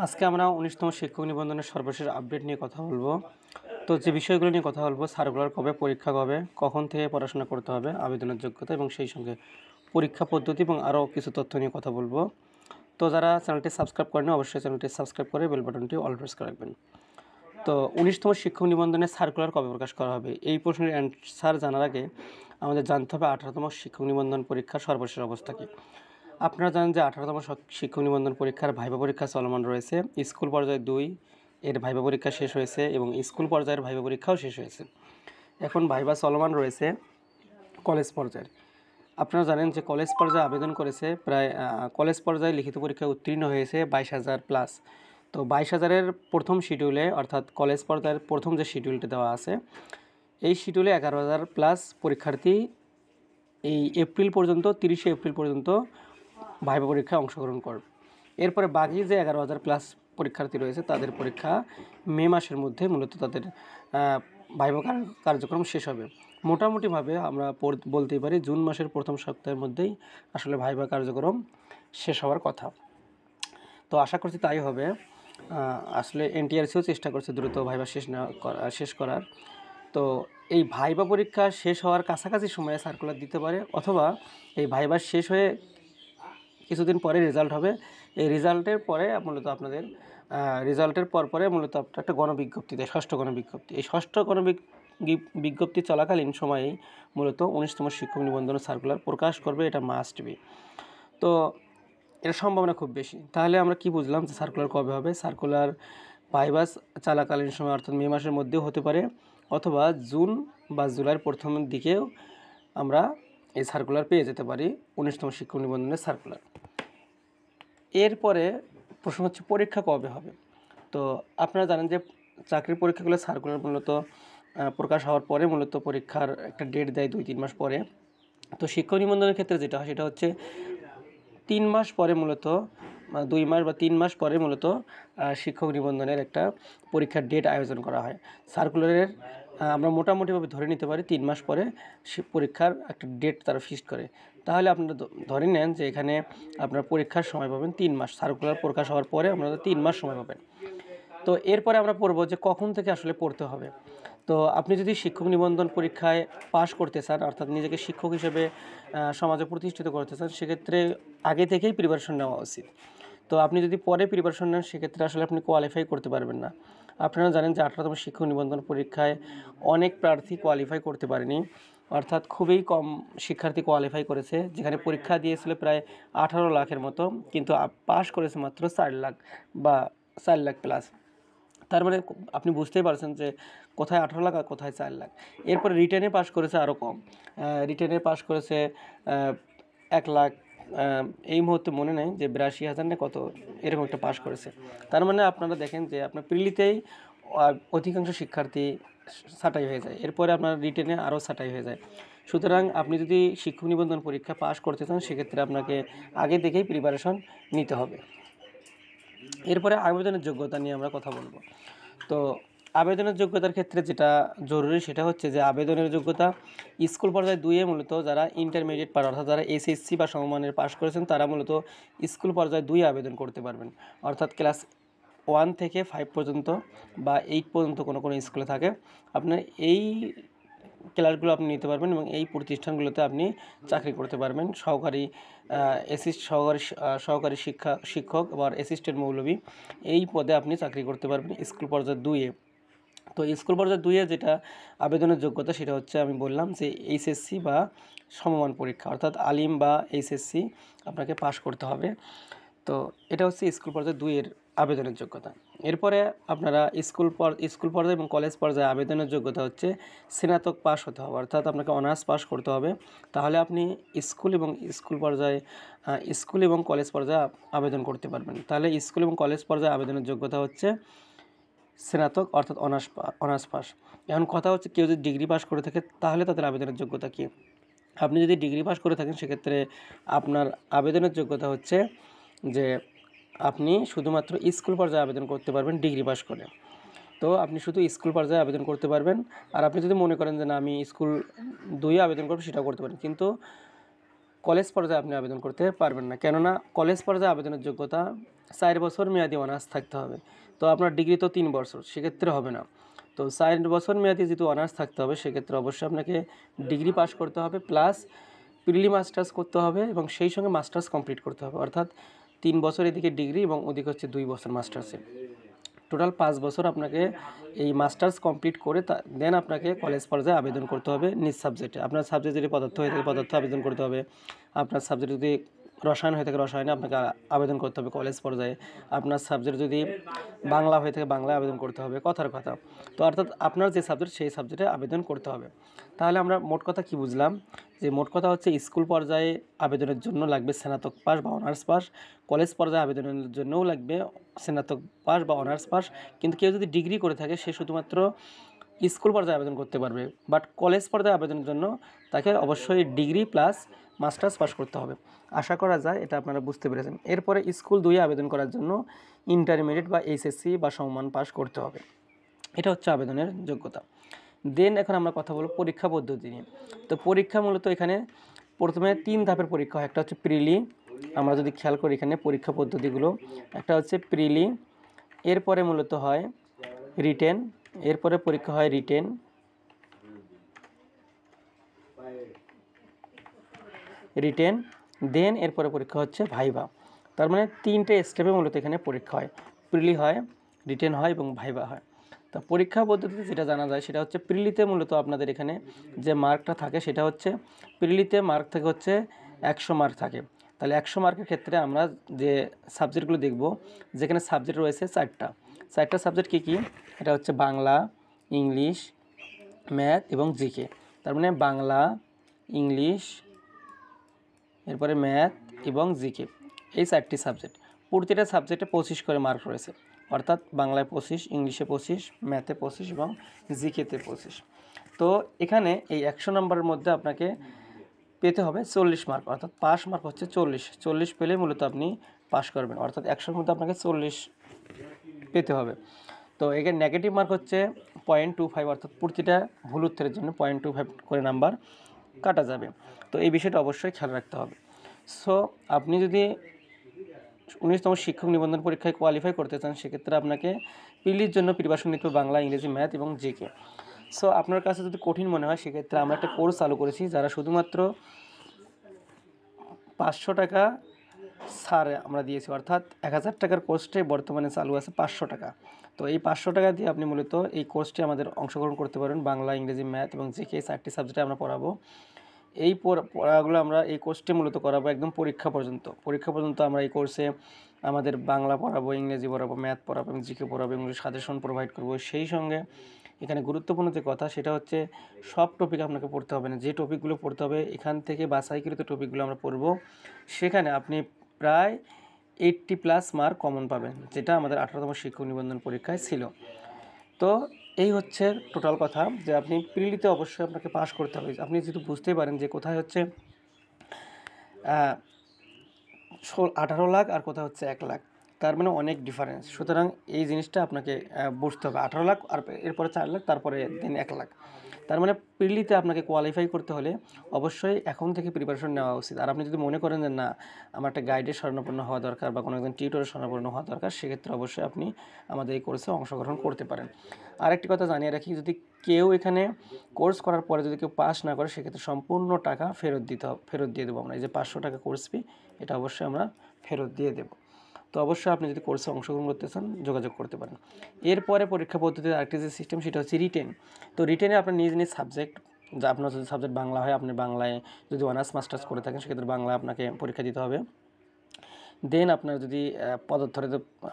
আজকে আমরা ১৯তম শিক্ষক নিবন্ধনের সর্বশেষ আপডেট নিয়ে কথা বলবো। তো যে বিষয়গুলো নিয়ে কথা বলবো, সার্কুলার কবে, পরীক্ষা কবে, কখন থেকে পড়াশোনা করতে হবে, আবেদনের যোগ্যতা এবং সেই সঙ্গে পরীক্ষা পদ্ধতি এবং আরও কিছু তথ্য নিয়ে কথা বলবো। তো যারা চ্যানেলটি সাবস্ক্রাইব করেন অবশ্যই চ্যানেলটি সাবস্ক্রাইব করে বেল বাটনটি অল প্রেস করে রাখবেন। তো ১৯তম শিক্ষক নিবন্ধনের সার্কুলার কবে প্রকাশ করা হবে, এই প্রশ্নের অ্যান্সার জানার আগে আমাদের জানতে হবে ১৮তম শিক্ষক নিবন্ধন পরীক্ষার সর্বশেষ অবস্থা কী। আপনারা জানেন যে ১৮তম শিক্ষক নিবন্ধন পরীক্ষার ভাইভা পরীক্ষা চলমান রয়েছে। স্কুল পর্যায়ে ২ এর ভাইভা পরীক্ষা শেষ হয়েছে এবং স্কুল পর্যায়ের ভাইভা পরীক্ষাও শেষ হয়েছে। এখন ভাইভা চলমান রয়েছে কলেজ পর্যায়ের। আপনারা জানেন যে কলেজ পর্যায়ে আবেদন করেছে প্রায় কলেজ পর্যায়ে লিখিত পরীক্ষায় উত্তীর্ণ হয়েছে ২২,০০০ প্লাস। তো ২২,০০০-এর প্রথম শিডিউলে, অর্থাৎ কলেজ পর্যায়ের প্রথম যে শিডিউলটি দেওয়া আছে, এই শিডিউলে ১১,০০০ প্লাস পরীক্ষার্থী এই এপ্রিল পর্যন্ত, ৩০শে এপ্রিল পর্যন্ত ভাইভা পরীক্ষায় অংশগ্রহণ করবে। এরপরে বাকি যে ১১,০০০ প্লাস পরীক্ষার্থী রয়েছে তাদের পরীক্ষা মে মাসের মধ্যে মূলত তাদের ভাইভা কার্যক্রম শেষ হবে। মোটামুটিভাবে আমরা বলতেই পারি জুন মাসের প্রথম সপ্তাহের মধ্যেই আসলে ভাইভা কার্যক্রম শেষ হওয়ার কথা। তো আশা করছি তাই হবে। আসলে এনটিআরসিও চেষ্টা করছে দ্রুত ভাইভা শেষ করার। তো এই ভাইভা পরীক্ষা শেষ হওয়ার কাছাকাছি সময়ে সার্কুলার দিতে পারে, অথবা এই ভাইভা শেষ হয়ে কিছুদিন পরে রেজাল্ট হবে। এই রেজাল্টের পরে মূলত আপনাদের রেজাল্টের পরে মূলত একটা গণবিজ্ঞপ্তি দেয়, ষষ্ঠ গণবিজ্ঞপ্তি। এই ষষ্ঠ বিজ্ঞপ্তি চলাকালীন সময়েই মূলত ১৯তম শিক্ষক নিবন্ধন সার্কুলার প্রকাশ করবে, এটা মাস্ট বি। তো এর সম্ভাবনা খুব বেশি। তাহলে আমরা কি বুঝলাম যে সার্কুলার কবে হবে? সার্কুলার ভাইভা চলাকালীন সময়, অর্থাৎ মে মাসের মধ্যেও হতে পারে, অথবা জুন বা জুলাইয়ের প্রথম দিকেও আমরা এই সার্কুলার পেয়ে যেতে পারি, ১৯তম শিক্ষক নিবন্ধনের সার্কুলার। এরপরে প্রশ্ন হচ্ছে পরীক্ষা কবে হবে। তো আপনারা জানেন যে চাকরির পরীক্ষাগুলো সার্কুলার মূলত প্রকাশ হওয়ার পরে মূলত পরীক্ষার একটা ডেট দেয় ২-৩ মাস পরে। তো শিক্ষক নিবন্ধনের ক্ষেত্রে যেটা হয় সেটা হচ্ছে ৩ মাস পরে মূলত ২ মাস বা ৩ মাস পরে মূলত শিক্ষক নিবন্ধনের একটা পরীক্ষার ডেট আয়োজন করা হয়। সার্কুলারের আমরা মোটামুটিভাবে ধরে নিতে পারি ৩ মাস পরে পরীক্ষার একটা ডেট তারা ফিক্সড করে। তাহলে আপনারা ধরে নেন যে এখানে আপনার পরীক্ষার সময় পাবেন ৩ মাস। সার্কুলার প্রকাশ হওয়ার পরে আপনারা ৩ মাস সময় পাবেন। তো এরপরে আমরা পড়ব যে কখন থেকে আসলে পড়তে হবে। তো আপনি যদি শিক্ষক নিবন্ধন পরীক্ষায় পাশ করতে চান, অর্থাৎ নিজেকে শিক্ষক হিসেবে সমাজে প্রতিষ্ঠিত করতে চান, সেক্ষেত্রে আগে থেকেই প্রিপারেশন নেওয়া উচিত। তো আপনি যদি পরে প্রিপারেশন নেন সেক্ষেত্রে আসলে আপনি কোয়ালিফাই করতে পারবেন না। আপনারা জানেন যে ১৮তম শিক্ষক নিবন্ধন পরীক্ষায় অনেক প্রার্থী কোয়ালিফাই করতে পারেনি, অর্থাৎ খুবই কম শিক্ষার্থী কোয়ালিফাই করেছে। যেখানে পরীক্ষা দিয়েছিল প্রায় ১৮ লাখের মতো, কিন্তু পাশ করেছে মাত্র ৪ লাখ বা ৪ লাখ প্লাস। তার মানে আপনি বুঝতেই পারছেন যে কোথায় ১৮ লাখ আর কোথায় ৪ লাখ। এরপরে রিটেনে পাশ করেছে আরও কম, রিটেনে পাশ করেছে ১ লাখ, এই মুহূর্তে মনে নেই যে ৮২,০০০ না কত এরকম একটা পাশ করেছে। তার মানে আপনারা দেখেন যে আপনার প্রিলিতেই অধিকাংশ শিক্ষার্থী ছাঁটাই হয়ে যায়, এরপরে আপনার রিটেনে আরও ছাঁটাই হয়ে যায়। সুতরাং আপনি যদি শিক্ষক নিবন্ধন পরীক্ষা পাশ করতে চান সেক্ষেত্রে আপনাকে আগে থেকেই প্রিপারেশন নিতে হবে। এরপরে আবেদনের যোগ্যতা নিয়ে আমরা কথা বলবো। তো আবেদনের যোগ্যতার ক্ষেত্রে যেটা জরুরি সেটা হচ্ছে যে আবেদনের যোগ্যতা স্কুল পর্যায়ে ২-এ মূলত যারা ইন্টারমিডিয়েট পার, অর্থাৎ যারা এসএসসি বা সমমানের পাশ করেছেন তারা মূলত স্কুল পর্যায়ে ২ আবেদন করতে পারবেন। অর্থাৎ ক্লাস 1 থেকে 5 পর্যন্ত বা 8 পর্যন্ত কোনো স্কুলে থাকে, আপনার এই ক্লাসগুলো আপনি নিতে পারবেন এবং এই প্রতিষ্ঠানগুলোতে আপনি চাকরি করতে পারবেন। সহকারী শিক্ষক বা অ্যাসিস্ট্যান্ট মৌলভী, এই পদে আপনি চাকরি করতে পারবেন স্কুল পর্যায়ে ২-এ। তো স্কুল পর্যায়ে ২-এ যেটা আবেদনের যোগ্যতা সেটা হচ্ছে আমি বললাম যে এইচএসসি বা সমমান পরীক্ষা, অর্থাৎ আলিম বা এইচএসসি আপনাকে পাশ করতে হবে। তো এটা হচ্ছে স্কুল পর্যায়ে ২-এর আবেদনের যোগ্যতা। এরপরে আপনারা স্কুল পর্যায়ে এবং কলেজ পর্যায়ে আবেদনের যোগ্যতা হচ্ছে স্নাতক পাস হতে হবে, অর্থাৎ আপনাকে অনার্স পাস করতে হবে। তাহলে আপনি স্কুল এবং কলেজ পর্যায়ে আবেদন করতে পারবেন। তাহলে স্কুল এবং কলেজ পর্যায়ে আবেদনের যোগ্যতা হচ্ছে স্নাতক, অর্থাৎ অনার্স পাস। এখন কথা হচ্ছে কেউ যদি ডিগ্রি পাস করে থাকে তাহলে তাদের আবেদনের যোগ্যতা কী? আপনি যদি ডিগ্রি পাস করে থাকেন সেক্ষেত্রে আপনার আবেদনের যোগ্যতা হচ্ছে যে আপনি শুধুমাত্র স্কুল পর্যায়ে আবেদন করতে পারবেন ডিগ্রি পাস করে। তো আপনি শুধু স্কুল পর্যায়ে আবেদন করতে পারবেন। আর আপনি যদি মনে করেন যে না আমি স্কুল 2-এ আবেদন করব সেটাও করতে পারেন, কিন্তু কলেজ পর্যায়ে আপনি আবেদন করতে পারবেন না, কেননা কলেজ পর্যায়ে আবেদনের যোগ্যতা 4 বছর মেয়াদি অনার্স থাকতে হবে। তো আপনার ডিগ্রি তো 3 বছর, সেক্ষেত্রে হবে না। তো 4 বছর মেয়াদি যেহেতু অনার্স থাকতে হবে, সেক্ষেত্রে অবশ্যই আপনাকে ডিগ্রি পাস করতে হবে, প্লাস প্রিলি মাস্টার্স করতে হবে এবং সেই সঙ্গে মাস্টার্স কমপ্লিট করতে হবে। অর্থাৎ 3 বছর এদিকে ডিগ্রি এবং ওদিকে হচ্ছে 2 বছর মাস্টার্সে, টোটাল 5 বছর আপনাকে এই মাস্টার্স কমপ্লিট করে দেন আপনাকে কলেজ পর্যায়ে আবেদন করতে হবে নিজ সাবজেক্টে। আপনার সাবজেক্ট যদি পদার্থ হয়ে থাকে পদার্থ আবেদন করতে হবে, আপনার সাবজেক্ট যদি রসায়ন হয়ে থাকে রসায়নে আপনাকে আবেদন করতে হবে কলেজ পর্যায়ে, আপনার সাবজেক্ট যদি বাংলা হয়ে থাকে বাংলায় আবেদন করতে হবে, কথার কথা। তো অর্থাৎ আপনার যে সাবজেক্ট সেই সাবজেক্টে আবেদন করতে হবে। তাহলে আমরা মোট কথা কি বুঝলাম, যে মোট কথা হচ্ছে স্কুল পর্যায়ে আবেদনের জন্য লাগবে স্নাতক পাস বা অনার্স পাস, কলেজ পর্যায়ে আবেদনের জন্যও লাগবে স্নাতক পাস বা অনার্স পাস। কিন্তু কেউ যদি ডিগ্রি করে থাকে সে শুধুমাত্র স্কুল পর্যায়ে আবেদন করতে পারবে, বাট কলেজ পর্যায়ে আবেদনের জন্য তাকে অবশ্যই ডিগ্রি প্লাস মাস্টার্স পাস করতে হবে। আশা করা যায় এটা আপনারা বুঝতে পেরেছেন। এরপরে স্কুল 2 আবেদন করার জন্য ইন্টারমিডিয়েট বা এইচএসসি বা সমমান পাস করতে হবে। এটা হচ্ছে আবেদনের যোগ্যতা। দেন এখন আমরা কথা বলব পরীক্ষা পদ্ধতি নিয়ে। তো পরীক্ষা মূলত এখানে প্রথমে 3 ধাপের পরীক্ষা হয়। একটা হচ্ছে প্রিলি, আমরা যদি খেয়াল করি এখানে পরীক্ষা পদ্ধতিগুলো, একটা হচ্ছে প্রিলি, এরপরে মূলত হয় রিটেন, এরপরে পরীক্ষা হয় রিটেন, দেন এরপরে পরীক্ষা হচ্ছে ভাইভা। তার মানে 3টে স্টেপে মূলত এখানে পরীক্ষা হয়, প্রিলি হয়, রিটেন হয় এবং ভাইভা হয়। তো পরীক্ষা পদ্ধতিতে যেটা জানা যায় সেটা হচ্ছে প্রিলিতে মূলত আপনাদের এখানে যে মার্কটা থাকে সেটা হচ্ছে প্রিলিতে মার্ক থেকে হচ্ছে 100 মার্ক থাকে। তাহলে 100 মার্কের ক্ষেত্রে আমরা যে সাবজেক্টগুলো দেখব, যেখানে সাবজেক্ট রয়েছে 4টা সাবজেক্ট কী কী, এটা হচ্ছে বাংলা, ইংলিশ, ম্যাথ এবং জিকে। তার মানে বাংলা, ইংলিশ, এরপরে ম্যাথ এবং জিকে, এই 4টি সাবজেক্ট। প্রতিটা সাবজেক্টে 25 করে মার্ক রয়েছে, অর্থাৎ বাংলায় 25, ইংলিশে 25, ম্যাথে 25 এবং জিকেতে 25। তো এখানে এই 100 নম্বরের মধ্যে আপনাকে পেতে হবে 40 মার্ক, অর্থাৎ পাস মার্ক হচ্ছে 40 পেলে মূলত আপনি পাস করবেন, অর্থাৎ 100-র মধ্যে আপনাকে 40 পেতে হবে। তো এখানে নেগেটিভ মার্ক হচ্ছে 0.25, অর্থাৎ প্রতিটা ভুল উত্তরের জন্য 0.25 করে নাম্বার কাটা যাবে। তো এই বিষয়টা অবশ্যই খেয়াল রাখতে হবে। সো আপনি যদি 19তম শিক্ষক নিবন্ধন পরীক্ষায় কোয়ালিফাই করতে চান, সেক্ষেত্রে আপনাকে প্রিলির জন্য প্রিপারেশন নিতে হবে বাংলা, ইংরেজি, ম্যাথ এবং জিকে। সো আপনার কাছে যদি কঠিন মনে হয় সেক্ষেত্রে আমরা একটা কোর্স চালু করেছি, যারা শুধুমাত্র 500 টাকা ছাড় আমরা দিয়েছি, অর্থাৎ 1000 টাকার কোর্সটাই বর্তমানে চালু আছে 500 টাকা। তো এই 500 টাকা দিয়ে আপনি মূলত এই কোর্সটি আমাদের অংশগ্রহণ করতে পারেন। বাংলা, ইংরেজি, ম্যাথ এবং জিকে, এই 4টি সাবজেক্টে আমরা পড়াবো। এই পড়াগুলো আমরা এই কোর্সটি মূলত করাবো একদম পরীক্ষা পর্যন্ত আমরা এই কোর্সে আমাদের বাংলা পড়াবো, ইংরেজি পড়াবো, ম্যাথ পড়াবো এবং জিকে পড়াবো এবং সাজেশন প্রোভাইড করবো। সেই সঙ্গে এখানে গুরুত্বপূর্ণ যে কথা সেটা হচ্ছে সব টপিক আপনাকে পড়তে হবে না, যে টপিকগুলো পড়তে হবে এখান থেকে বাছাইকৃত টপিকগুলো আমরা পড়বো। সেখানে আপনি প্রায় 80+ মার্ক কমন পাবেন, যেটা আমাদের 18তম শিক্ষক নিবন্ধন পরীক্ষায় ছিল। তো এই হচ্ছে টোটাল কথা, যে আপনি প্রিলিতে অবশ্যই আপনাকে পাস করতে হবে। আপনি যেহেতু বুঝতেই পারেন যে কোথায় হচ্ছে 18 লাখ আর কোথায় হচ্ছে 1 লাখ, তার মানে অনেক ডিফারেন্স। সুতরাং এই জিনিসটা আপনাকে বুঝতে হবে, 18 লাখ আর এরপরে 4 লাখ, তারপরে দিন 1 লাখ। তার মানে প্রিলিতে আপনাকে কোয়ালিফাই করতে হলে অবশ্যই এখন থেকে প্রিপারেশন নেওয়া উচিত। আর আপনি যদি মনে করেন যে না, আমার একটা গাইডের শরণাপন্ন হওয়া দরকার বা কোনো একজন টিউটরের শরণাপন্ন হওয়া দরকার, সেক্ষেত্রে অবশ্যই আপনি আমাদের এই কোর্সে অংশগ্রহণ করতে পারেন। আরেকটি কথা জানিয়ে রাখি, যদি কেউ এখানে কোর্স করার পরে যদি কেউ পাস না করে, সেক্ষেত্রে সম্পূর্ণ টাকা ফেরত দিয়ে দেবো আমরা। এই যে 500 টাকা কোর্স ফি, এটা অবশ্যই আমরা ফেরত দিয়ে দেবো। তো অবশ্যই আপনি যদি কোর্সে অংশগ্রহণ করতে চান যোগাযোগ করতে পারেন। এরপরে পরীক্ষা পদ্ধতির আরেকটি যে সিস্টেম সেটা হচ্ছে রিটেন। তো রিটেনে আপনার নিজ সাবজেক্ট, যা আপনার যদি সাবজেক্ট বাংলা হয়, আপনি বাংলায় যদি অনার্স মাস্টার্স করে থাকেন সেক্ষেত্রে বাংলা আপনাকে পরীক্ষা দিতে হবে। দেন আপনার যদি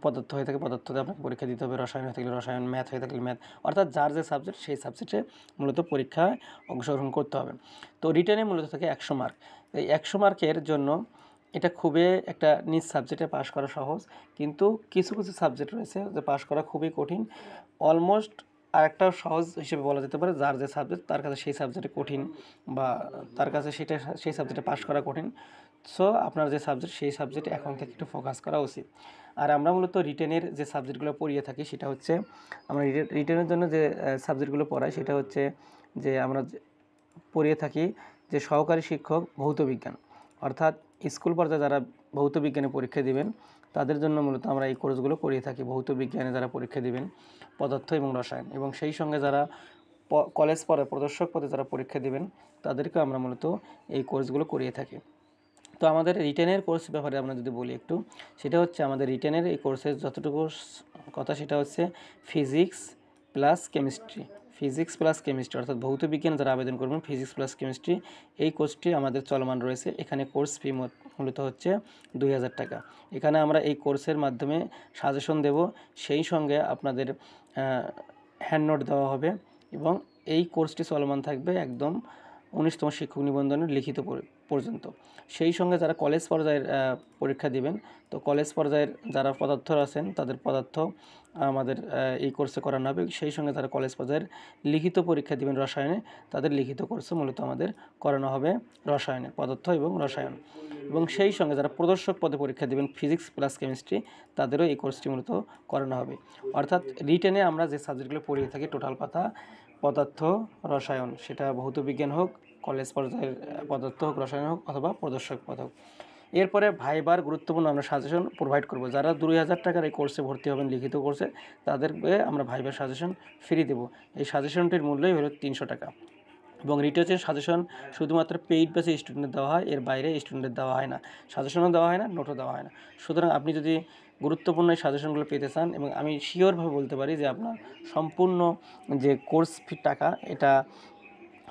পদার্থ হয়ে থাকে পদার্থতে আপনাকে পরীক্ষা দিতে হবে, রসায়ন হয়ে থাকলে রসায়ন, ম্যাথ হয়ে থাকলে ম্যাথ, অর্থাৎ যার যে সাবজেক্ট সেই সাবজেক্টে মূলত পরীক্ষায় অংশগ্রহণ করতে হবে। তো রিটেনে মূলত থাকে 100 মার্ক। এই 100 মার্কের জন্য এটা খুবই একটা নিজ সাবজেক্টে পাশ করা সহজ, কিন্তু কিছু সাবজেক্ট রয়েছে যে পাশ করা খুবই কঠিন। অলমোস্ট আরেকটা সহজ হিসেবে বলা যেতে পারে, যার যে সাবজেক্ট তার কাছে সেই সাবজেক্টে কঠিন বা তার কাছে সেই সাবজেক্টে পাশ করা কঠিন। সো আপনার যে সাবজেক্ট সেই সাবজেক্টে এখন থেকে একটু ফোকাস করা উচিত। আর আমরা মূলত রিটেনের যে সাবজেক্টগুলো পড়িয়ে থাকি সেটা হচ্ছে, আমরা রিটেনের জন্য যে সাবজেক্টগুলো পড়াই সেটা হচ্ছে যে আমরা পড়িয়ে থাকি যে সহকারী শিক্ষক ভৌত বিজ্ঞান, অর্থাৎ স্কুল পর্যায়ে যারা ভৌত বিজ্ঞানে পরীক্ষা দিবেন তাদের জন্য মূলত আমরা এই কোর্সগুলো করিয়ে থাকি। ভৌত বিজ্ঞানে যারা পরীক্ষা দিবেন, পদার্থ এবং রসায়ন, এবং সেই সঙ্গে যারা কলেজ পরে প্রদর্শক পদে যারা পরীক্ষা দিবেন তাদেরকে আমরা মূলত এই কোর্সগুলো করিয়ে থাকি। তো আমাদের রিটেনের কোর্স ব্যাপারে আমরা যদি বলি একটু, সেটা হচ্ছে আমাদের রিটেনের এই কোর্সের যতটুকু কথা সেটা হচ্ছে physics plus chemistry. Physics plus chemistry অর্থাৎ ভৌত বিজ্ঞান যারা আবেদন করবেন ফিজিক্স প্লাস কেমিস্ট্রি, এই কোর্সটি আমাদের চলমান রয়েছে। এখানে কোর্স ফি মূলত হচ্ছে 2000 টাকা। এখানে আমরা এই কোর্সের মাধ্যমে সাজেশন দেব, সেই সঙ্গে আপনাদের হ্যান্ড নোট দেওয়া হবে, এবং এই কোর্সটি চলমান থাকবে একদম 19তম শিক্ষক নিবন্ধনের লিখিত পর্যন্ত। সেই সঙ্গে যারা কলেজ পর্যায়ের পরীক্ষা দিবেন, তো কলেজ পর্যায়ের যারা পদার্থ আছেন তাদের পদার্থ আমাদের এই কোর্সে করানো হবে। সেই সঙ্গে যারা কলেজ পর্যায়ের লিখিত পরীক্ষা দিবেন রসায়নে, তাদের লিখিত কোর্সে মূলত আমাদের করানো হবে রসায়নে, পদার্থ এবং রসায়ন। এবং সেই সঙ্গে যারা প্রদর্শক পদে পরীক্ষা দিবেন ফিজিক্স প্লাস কেমিস্ট্রি, তাদেরও এই কোর্সটি মূলত করানো হবে। অর্থাৎ রিটেনে আমরা যে সাবজেক্টগুলো পড়িয়ে থাকি টোটাল কথা পদার্থ, রসায়ন, সেটা ভৌত বিজ্ঞান হোক, কলেজ পর্যায়ের পদার্থ হোক, রসায়ন হোক, অথবা প্রদর্শক পদ হোক। এরপরে ভাইবার গুরুত্বপূর্ণ আমরা সাজেশন প্রোভাইড করব। যারা 2000 টাকার এই কোর্সে ভর্তি হবেন লিখিত কোর্সে, তাদেরকে আমরা ভাইবার সাজেশন ফ্রি দেব। এই সাজেশনটির মূল্যই হলো 300 টাকা। এবং রিটেনের সাজেশন শুধুমাত্র পেইড বেসে স্টুডেন্টের দেওয়া হয়, এর বাইরে স্টুডেন্টের দেওয়া হয় না, সাজেশনও দেওয়া হয় না, নোটও দেওয়া হয় না। সুতরাং আপনি যদি গুরুত্বপূর্ণ এই সাজেশনগুলো পেতে চান, এবং আমি শিওরভাবে বলতে পারি যে আপনার সম্পূর্ণ যে কোর্স ফি টাকা এটা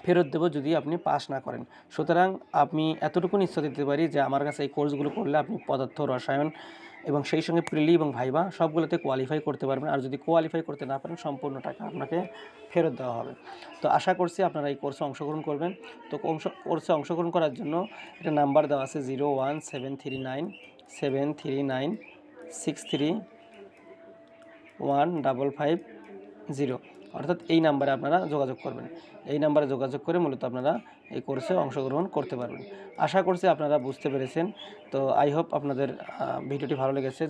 ফেরত দেবো যদি আপনি পাস না করেন। সুতরাং আমি এতটুকু নিশ্চয় দিতে পারি যে আমার কাছে এই কোর্সগুলো করলে আপনি পদার্থ, রসায়ন এবং সেই সঙ্গে প্রিলি এবং ভাইবা সবগুলোতে কোয়ালিফাই করতে পারবেন। আর যদি কোয়ালিফাই করতে না পারেন, সম্পূর্ণ টাকা আপনাকে ফেরত দেওয়া হবে। তো আশা করছি আপনারা এই কোর্সে অংশগ্রহণ করবেন। তো কোর্সে অংশগ্রহণ করার জন্য একটা নাম্বার দেওয়া আছে 0173973631550, অর্থাৎ এই নাম্বারে আপনারা যোগাযোগ করবেন। এই নাম্বারে যোগাযোগ করে মূলত আপনারা এই কোর্সে অংশগ্রহণ করতে পারবেন। আশা করছি আপনারা বুঝতে পেরেছেন। তো আই হোপ আপনাদের ভিডিওটি ভালো লেগেছে।